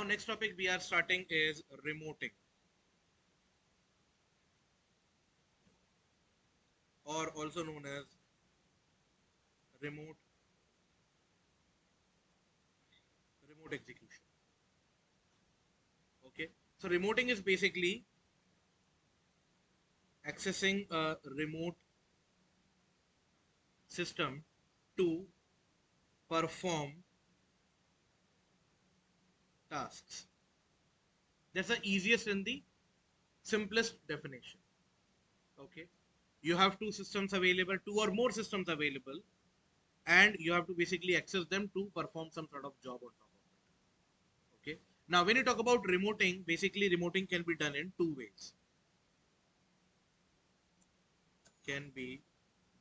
next topic we are starting is remoting, or also known as remote execution. Okay, so remoting is basically accessing a remote system to perform tasks. That's the easiest and the simplest definition. Okay, you have two systems available, two or more systems available, and you have to basically access them to perform some sort of job on top of it. Okay, now when you talk about remoting, basically remoting can be done in two ways. Can be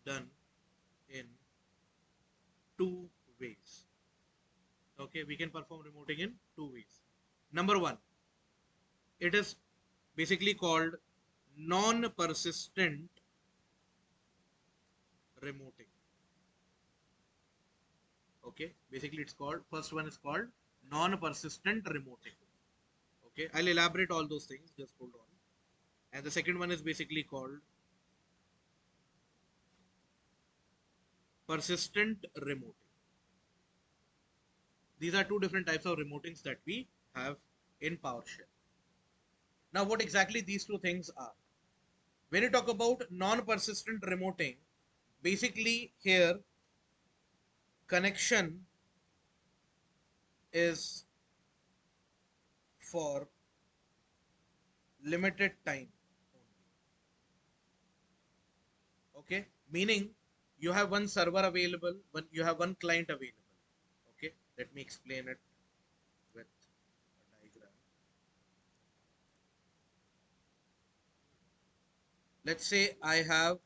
done in two ways. Okay, we can perform remoting in two ways. Number one, it is basically called non-persistent remoting. Okay, basically it's called, first one is called non-persistent remoting. Okay, I'll elaborate all those things, just hold on. And the second one is basically called persistent remoting. These are two different types of remotings that we have in PowerShell. Now, what exactly these two things are? When you talk about non-persistent remoting, basically here connection is for limited time only. Okay, meaning you have one server available, you have one client available. Okay, let me explain it with a diagram. Let's say I have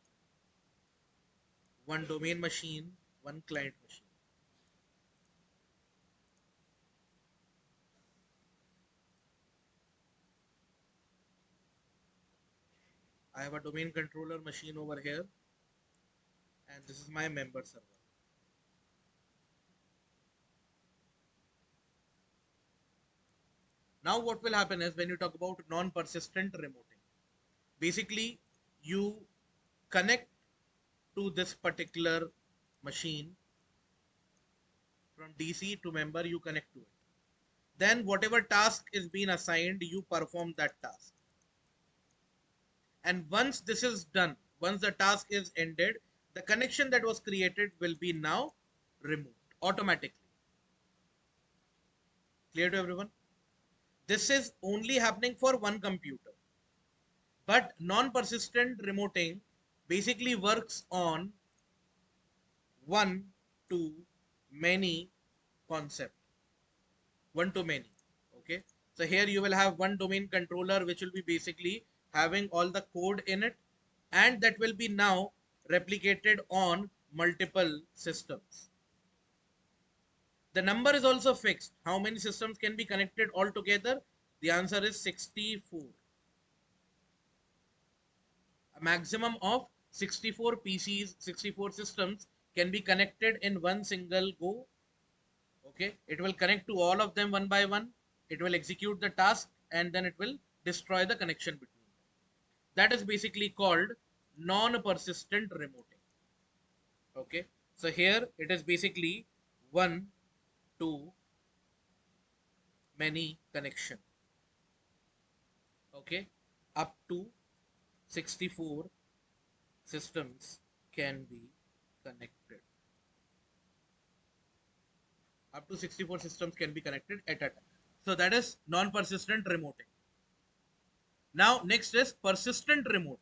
one domain machine, one client machine. I have a domain controller machine over here, and this is my member server. Now what will happen is when you talk about non-persistent remoting, basically you connect to this particular machine from DC to member, you connect to it. Then whatever task is being assigned, you perform that task. And once this is done, once the task is ended, the connection that was created will be now removed automatically. Clear to everyone? This is only happening for one computer. But non-persistent remoting basically works on one to many concept. One to many. Okay. So here you will have one domain controller which will be basically having all the code in it, and that will be now replicated on multiple systems. The number is also fixed. How many systems can be connected all together? The answer is 64. A maximum of 64 PCs, 64 systems can be connected in one single go. Okay, it will connect to all of them one by one. It will execute the task and then it will destroy the connection between them. That is basically called non-persistent remoting. Okay, so here it is basically one to many connection. Okay, up to 64 systems can be connected. Up to 64 systems can be connected at a time. So that is non-persistent remoting. Now next is persistent remoting.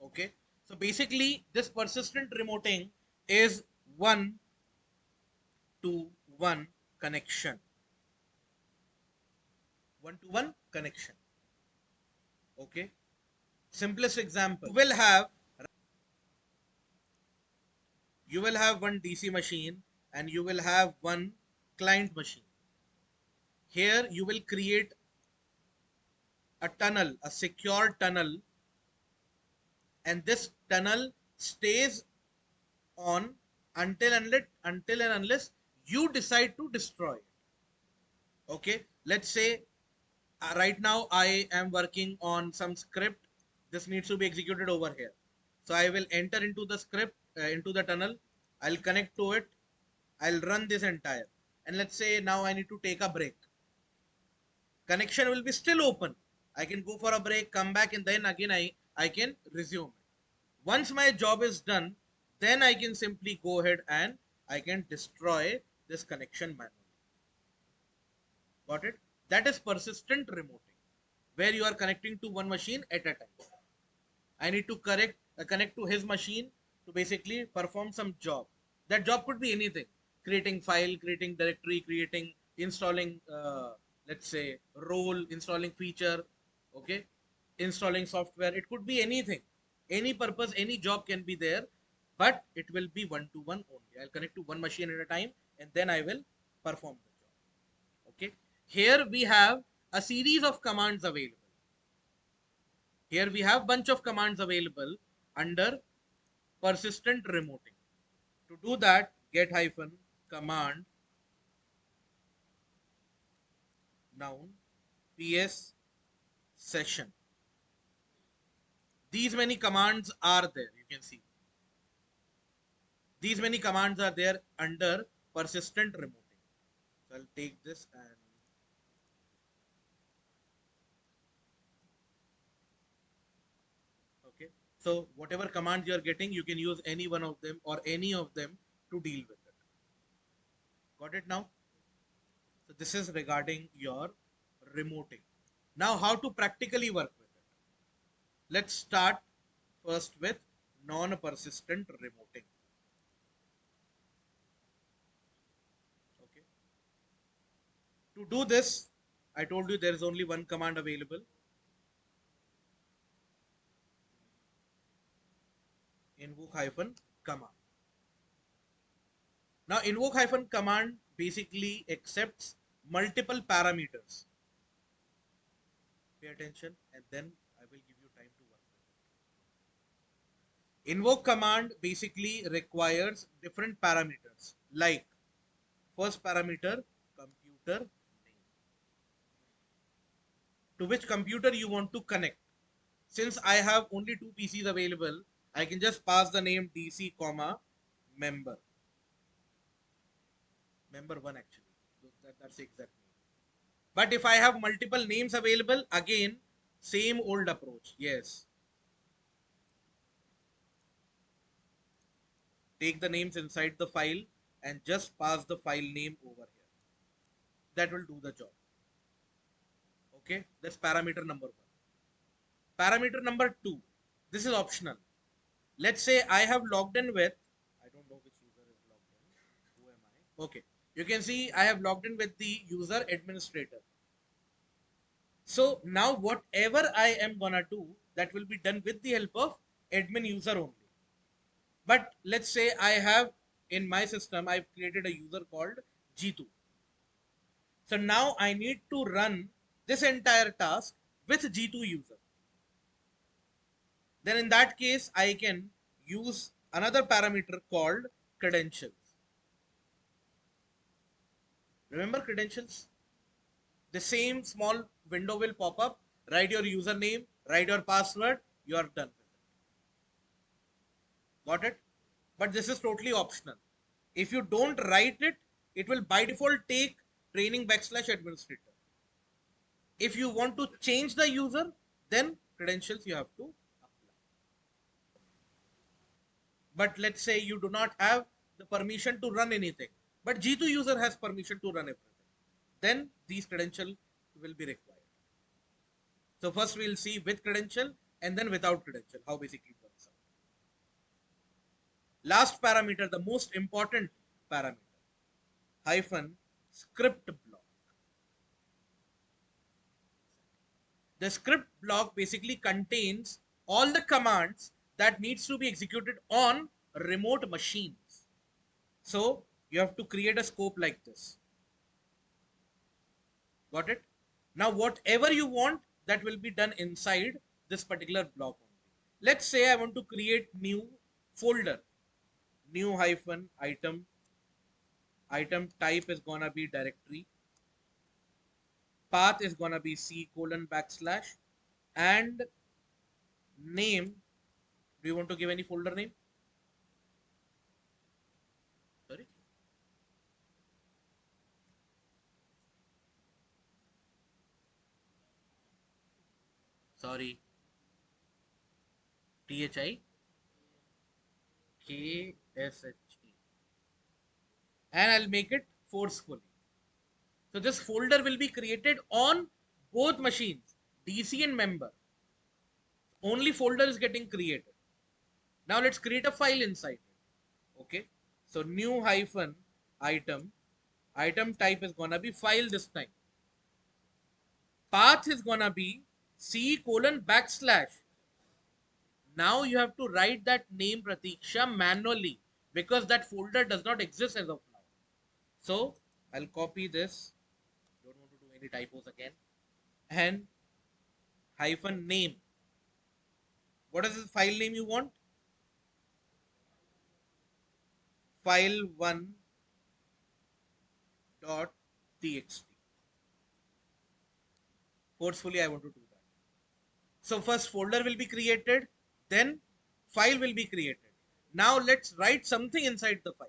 Okay, so basically this persistent remoting is one to one connection. One to one connection. Okay, simplest example, you will have one DC machine and you will have one client machine. Here you will create a tunnel, a secure tunnel, and this tunnel stays on until and unless you decide to destroy it. Okay, let's say right now I am working on some script. This needs to be executed over here. So I will enter into the script, into the tunnel. I'll connect to it. I'll run this entire. And let's say now I need to take a break. Connection will be still open. I can go for a break, come back, and then again I can resume. Once my job is done, then I can simply go ahead and I can destroy this connection manually. Got it? That is persistent remoting, where you are connecting to one machine at a time. I need to connect to his machine to basically perform some job. That job could be anything: creating file, creating directory, creating, installing, let's say, role, installing feature, okay, installing software. It could be anything, any purpose, any job can be there, but it will be one to one only. I'll connect to one machine at a time, and then I will perform the job. Okay. Here we have a series of commands available. Here we have bunch of commands available under persistent remoting. To do that, get hyphen command noun ps session. These many commands are there. You can see these many commands are there under persistent remoting. So I'll take this and okay. So whatever commands you are getting, you can use any one of them or any of them to deal with it. Got it now? So this is regarding your remoting. Now how to practically work with it. Let's start first with non-persistent remoting. Okay. To do this, I told you there is only one command available. Invoke hyphen command. Now invoke hyphen command basically accepts multiple parameters. Pay attention and then I will give you time to work with it. Invoke command basically requires different parameters like first parameter computer name. To which computer you want to connect. Since I have only two PCs available, I can just pass the name DC comma member. Member one actually. That's the exact name. But if I have multiple names available, again, same old approach. Yes. Take the names inside the file and just pass the file name over here. That will do the job. Okay. That's parameter number one. Parameter number two. This is optional. Let's say I have logged in with, I don't know which user is logged in. Who am I? Okay. You can see I have logged in with the user administrator. So now whatever I am gonna do, that will be done with the help of admin user only. But let's say I have in my system, I've created a user called G2. So now I need to run this entire task with G2 user. Then in that case, I can use another parameter called credentials. Remember credentials? The same small window will pop up. Write your username, write your password, you are done with it. Got it? But this is totally optional. If you don't write it, it will by default take training backslash administrator. If you want to change the user, then credentials you have to apply. But let's say you do not have the permission to run anything, but G2 user has permission to run everything. Then these credentials will be required. So first we'll see with credential and then without credential, how basically it works out. Last parameter, the most important parameter, hyphen script block. The script block basically contains all the commands that needs to be executed on remote machines. So you have to create a scope like this. Got it? Now whatever you want, that will be done inside this particular block only. Let's say I want to create new folder, new hyphen item type is gonna be directory. path is gonna be C colon backslash, and name, do you want to give any folder name? Sorry. Sorry. THIKSHE. And I'll make it forcefully. So this folder will be created on both machines, DC and member. Only folder is getting created. Now let's create a file inside it. Okay. So new hyphen item. Item type is gonna be file this time. Path is gonna be C colon backslash. Now you have to write that name Pratiksha manually because that folder does not exist as of now. So I'll copy this. Don't want to do any typos again. And hyphen name. What is the file name you want? File1 dot txt. Forcefully I want to do that. So first folder will be created, then file will be created. Now let's write something inside the file.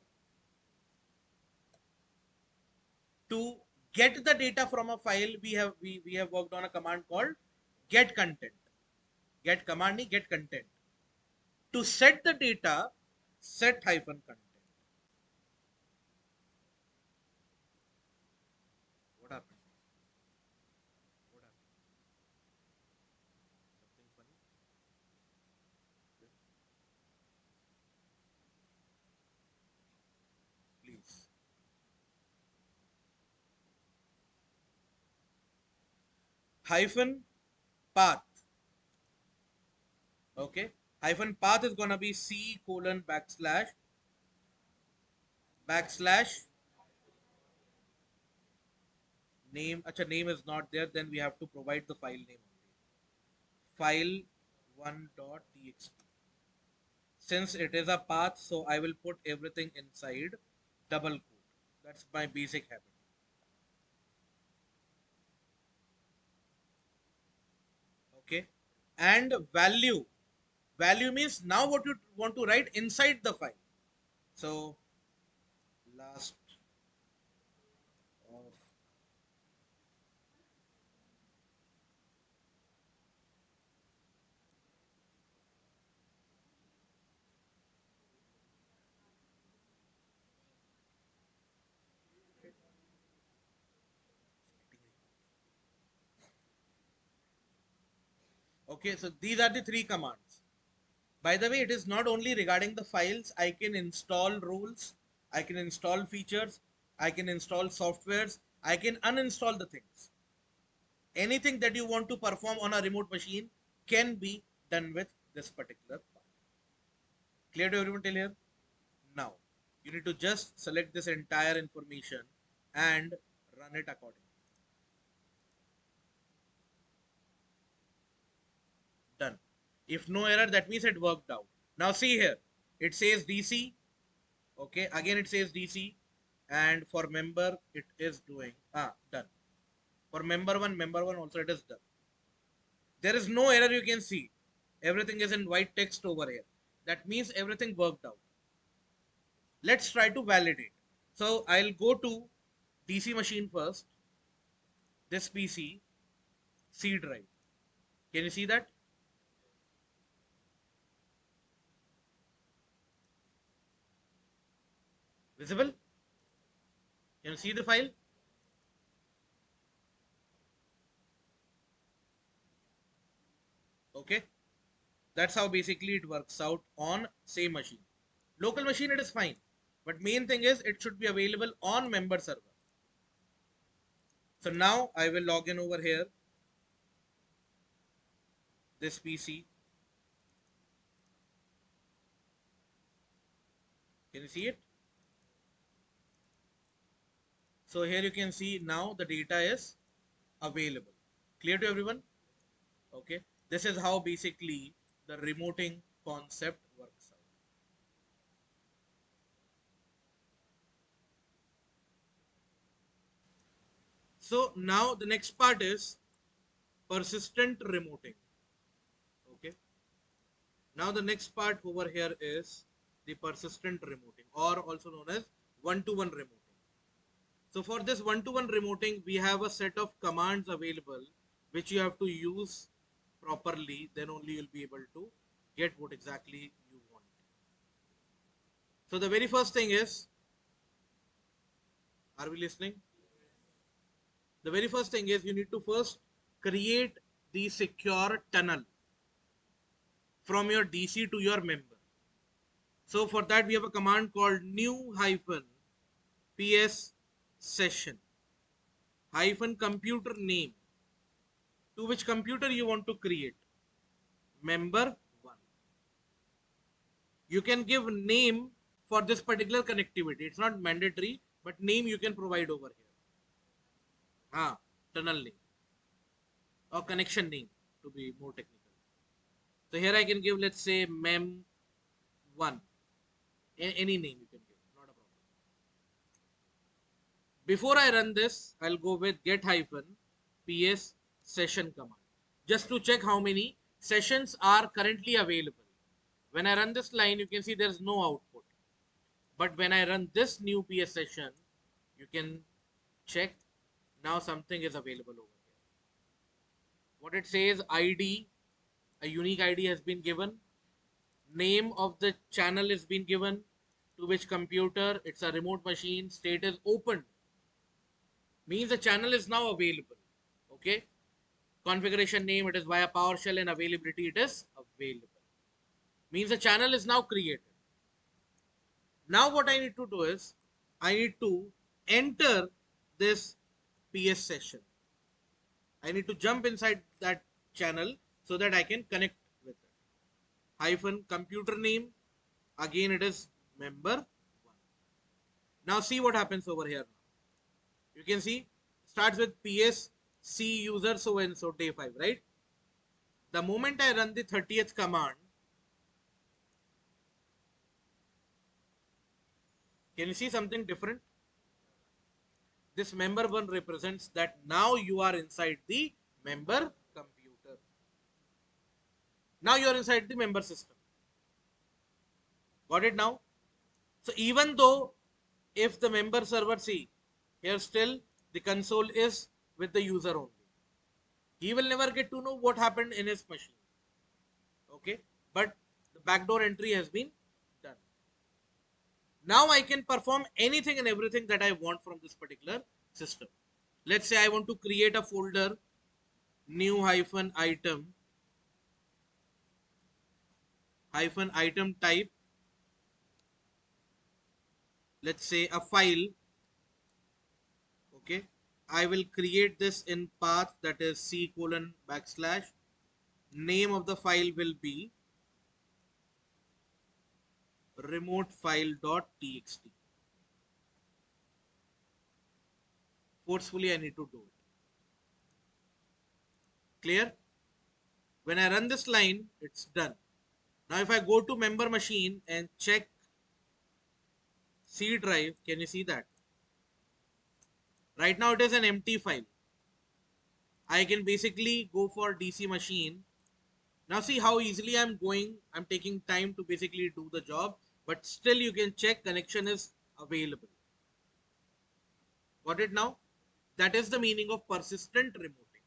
To get the data from a file, we have worked on a command called get content. Get command get content. To set the data, set hyphen content. What happened? What happened? Something funny? Please. Hyphen path. Okay. Hyphen path is gonna be C colon backslash name. Acha, name is not there, then we have to provide the file name only. File1.txt. Since it is a path, so I will put everything inside double quote. That's my basic habit. Okay. And value means now what you want to write inside the file. So last of okay, so these are the three commands. By the way, it is not only regarding the files. I can install rules, I can install features, I can install softwares, I can uninstall the things. Anything that you want to perform on a remote machine can be done with this particular part. Clear to everyone till here? Now, you need to just select this entire information and run it accordingly. Done. If no error, that means it worked out. Now see here, it says DC. Okay, again it says DC, and for member it is doing done. For member one also it is done. There is no error you can see. Everything is in white text over here. That means everything worked out. Let's try to validate. So I'll go to DC machine first. This PC C drive. Can you see that? Visible? Can you see the file? Okay. That's how basically it works out on same machine. Local machine it is fine. But main thing is it should be available on member server. So now I will log in over here. This PC. Can you see it? So here you can see now the data is available. Clear to everyone? Okay. This is how basically the remoting concept works out. So now the next part is persistent remoting. Okay. Now the next part over here is the persistent remoting, or also known as one-to-one remoting. So for this one-to-one remoting, we have a set of commands available which you have to use properly. Then only you'll be able to get what exactly you want. So the very first thing is, are we listening? The very first thing is you need to first create the secure tunnel from your DC to your member. So for that we have a command called new hyphen ps session hyphen computer name, to which computer you want to create, member 1. You can give name for this particular connectivity. It's not mandatory, but name you can provide over here. Tunnel name or connection name to be more technical. So here I can give, let's say, mem1. Any name you can give, not a problem. Before I run this, I'll go with get hyphen ps session command just to check how many sessions are currently available. When I run this line, you can see there's no output. But when I run this new PS session, you can check now something is available over here. What it says, ID, a unique ID has been given. Name of the channel is been given, to which computer, it's a remote machine, state is open. Means the channel is now available. Okay. Configuration name, it is via PowerShell, and availability, it is available. Means the channel is now created. Now what I need to do is, I need to enter this PS session. I need to jump inside that channel so that I can connect with it. Hyphen computer name, again it is member 1. Now see what happens over here now. You can see, starts with PS C user so and so day 5, right? The moment I run the 30th command, can you see something different? This member 1 represents that now you are inside the member computer. Now you are inside the member system. Got it now? So even though if the member server, see here, still the console is with the user only. He will never get to know what happened in his machine. Okay, but the backdoor entry has been done. Now I can perform anything and everything that I want from this particular system. Let's say I want to create a folder, new hyphen item type, let's say a file. Okay, I will create this in path, that is C:// name of the file will be remote file.txt. Forcefully I need to do it. Clear? When I run this line, it's done. Now if I go to member machine and check C drive, can you see that? Right now it is an empty file. I can basically go for DC machine. Now see how easily I'm going. I'm taking time to basically do the job, but still you can check connection is available. Got it now? That is the meaning of persistent remoting.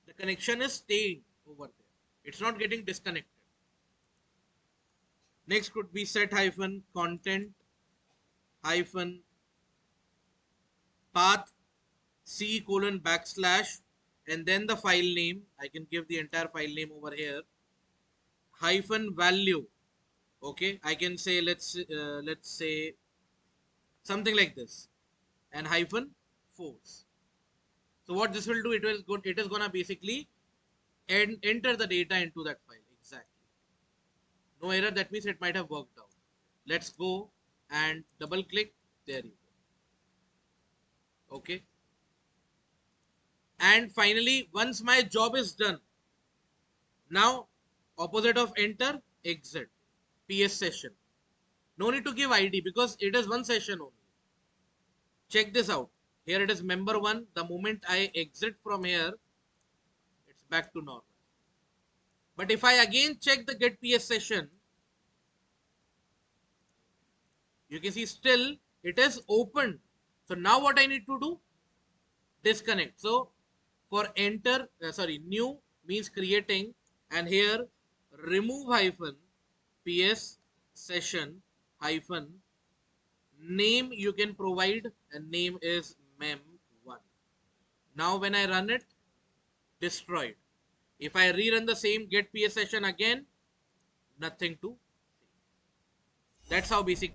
The connection is staying over there. It's not getting disconnected. Next could be set hyphen content hyphen path C:// and then the file name. I can give the entire file name over here. Hyphen value. Okay, I can say let's say something like this, and hyphen force. So what this will do, it is gonna basically enter the data into that file exactly. No error. That means it might have worked out. Let's go and double click. There you go. Okay. And finally, once my job is done, now opposite of enter, exit PS session. No need to give ID because it is one session only. Check this out. Here it is member 1. The moment I exit from here, it's back to normal. But if I again check the get PS session, you can see still it is open. So now what I need to do? Disconnect. So for enter, new means creating, and here remove hyphen PS session hyphen name you can provide, and name is mem1. Now when I run it, destroyed. If I rerun the same get PS session again, nothing to see. That's how basic